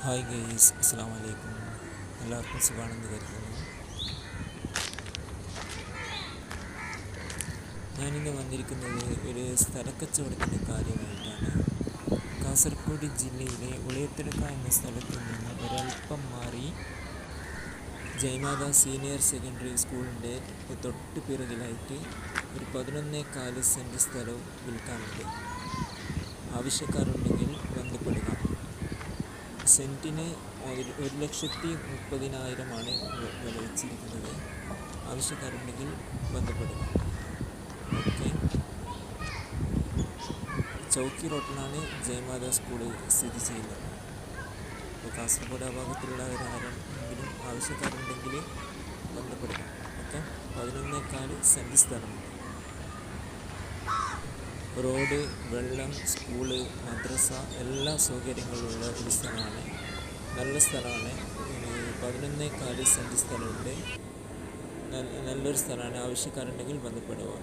Hi guys, അസ്സാം വലൈക്കും. എല്ലാവർക്കും സുഖമാണെന്ന് കരുതുന്നു. ഞാനിന്ന് വന്നിരിക്കുന്നത് ഒരു സ്ഥലക്കച്ചവടത്തിൻ്റെ കാര്യമായിട്ടാണ്. കാസർഗോഡ് ജില്ലയിലെ ഉളയത്തിടുക്ക എന്ന സ്ഥലത്ത് നിന്ന് ഒരൽപ്പം മാറി ജയമാത സീനിയർ സെക്കൻഡറി സ്കൂളിൻ്റെ തൊട്ട് പിറകിലായിട്ട് ഒരു 11.4 സെൻറ്റ് സ്ഥലവും വിൽക്കാനുണ്ട്. ആവശ്യക്കാരുണ്ടെങ്കിൽ ബന്ധപ്പെടുക. സെൻറ്റിന് 1,30,000 വില വെച്ചിരിക്കുന്നത്. ആവശ്യക്കാരുണ്ടെങ്കിൽ ബന്ധപ്പെടുക. ഓക്കെ. ചൗക്കി റോട്ടിലാണ് ജയമാത സ്കൂൾ സ്ഥിതി ചെയ്യുന്നത്. അപ്പോൾ കാസർഗോഡ് ആ ഭാഗത്തുള്ളവരാരെങ്കിലും ആവശ്യക്കാരുണ്ടെങ്കിൽ ബന്ധപ്പെടുക. ഓക്കെ. 11.4 സെൻറ്റ് സ്ഥലമുണ്ട്. റോഡ്, വെള്ളം, സ്കൂള്, മദ്രസ എല്ലാ സൗകര്യങ്ങളുള്ള ഒരു സ്ഥലമാണ്. നല്ല സ്ഥലമാണ്. 11.4 സെൻറ്റ് സ്ഥലമുണ്ട്. നല്ലൊരു സ്ഥലമാണ്. ആവശ്യക്കാരുണ്ടെങ്കിൽ ബന്ധപ്പെടുക.